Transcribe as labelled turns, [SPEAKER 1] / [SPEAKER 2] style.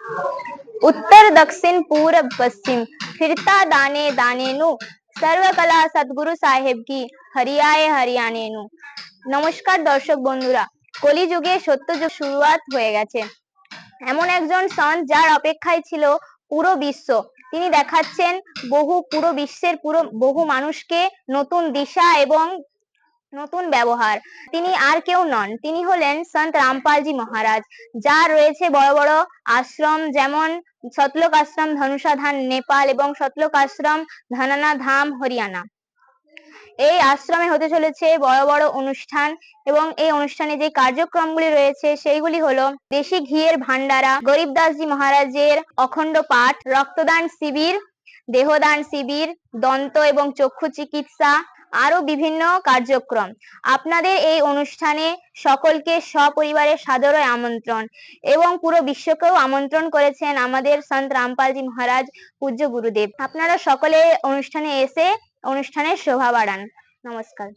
[SPEAKER 1] उत्तर दक्षिण पूरब पश्चिम फिरता दाने दाने नु सर्वकला सद्गुरु साहेब की हरियाए हरियाणे नु। নমস্কার দর্শক বন্ধুরা, কলিযুগে সত্যযুগ শুরুয়াত হয়ে গেছে। এমন একজন সন্ত যার অপেক্ষায় ছিল পুরো বিশ্ব। তিনি দেখাচ্ছেন পুরো বিশ্বের বহু মানুষকে নতুন দিশা এবং নতুন ব্যবহার। তিনি আর কেউ নন, তিনি হলেন সন্ত রামপালজি মহারাজ। যার রয়েছে বড় বড় আশ্রম, যেমন সতলোক আশ্রম ধনুষাধান নেপাল এবং সতলোক আশ্রম ধানানা ধাম হরিয়ানা। এই আশ্রমে হতে চলেছে বড় বড় অনুষ্ঠান, এবং এই অনুষ্ঠানে যে কার্যক্রমগুলি রয়েছে সেইগুলি হলো দেশি ঘিয়ের ভান্ডারা, গরিবদাসজি মহারাজের অখণ্ড পাঠ, রক্তদান শিবির, দেহদান শিবির, দন্ত এবং চক্ষু চিকিৎসা, আরো বিভিন্ন কার্যক্রম। আপনাদের এই অনুষ্ঠানে সকলকে সপরিবারে সাদরে আমন্ত্রণ, এবং পুরো বিশ্বকেও আমন্ত্রণ করেছেন আমাদের সন্ত রামপালজি মহারাজ পূজ্য গুরুদেব। আপনারা সকলে অনুষ্ঠানে এসে অনুষ্ঠানের শোভা বাড়ান। নমস্কার।